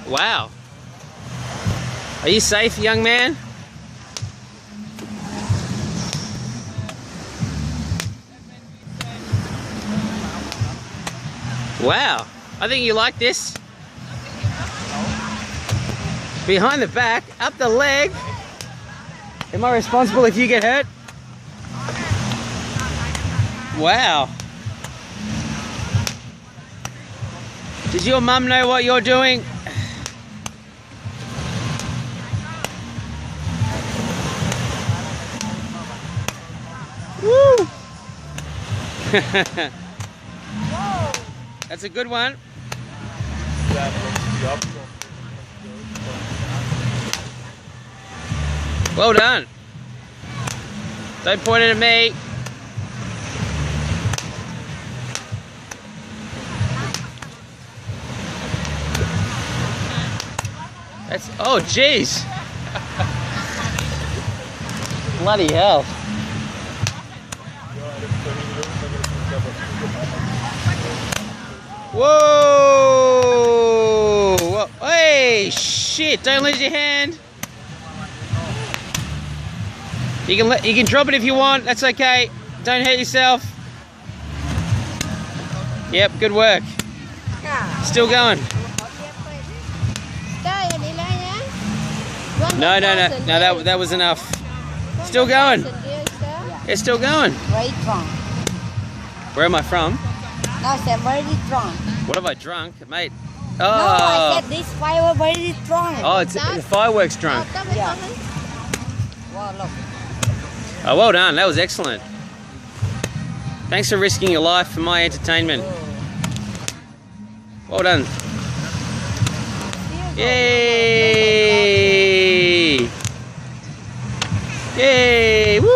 Wow. Are you safe, young man? Wow. I think you like this. Behind the back, up the leg. Am I responsible if you get hurt? Wow. Does your mum know what you're doing? Woo! That's a good one. Well done. Don't point it at me. That's, oh jeez. Bloody hell. Whoa! Whoa. Hey, shit! Don't lose your hand. You can drop it if you want. That's okay. Don't hurt yourself. Yep, good work. Still going. No, that was enough. Still going. It's still going. Very strong. Where am I from? No, sir, very strong. What have I drunk, mate? Oh. No, I said this firework very strong. Oh, it's the fireworks drunk. Yeah. Wow, look. Oh, well done. That was excellent. Thanks for risking your life for my entertainment. Well done. Yay! Yay! Woo!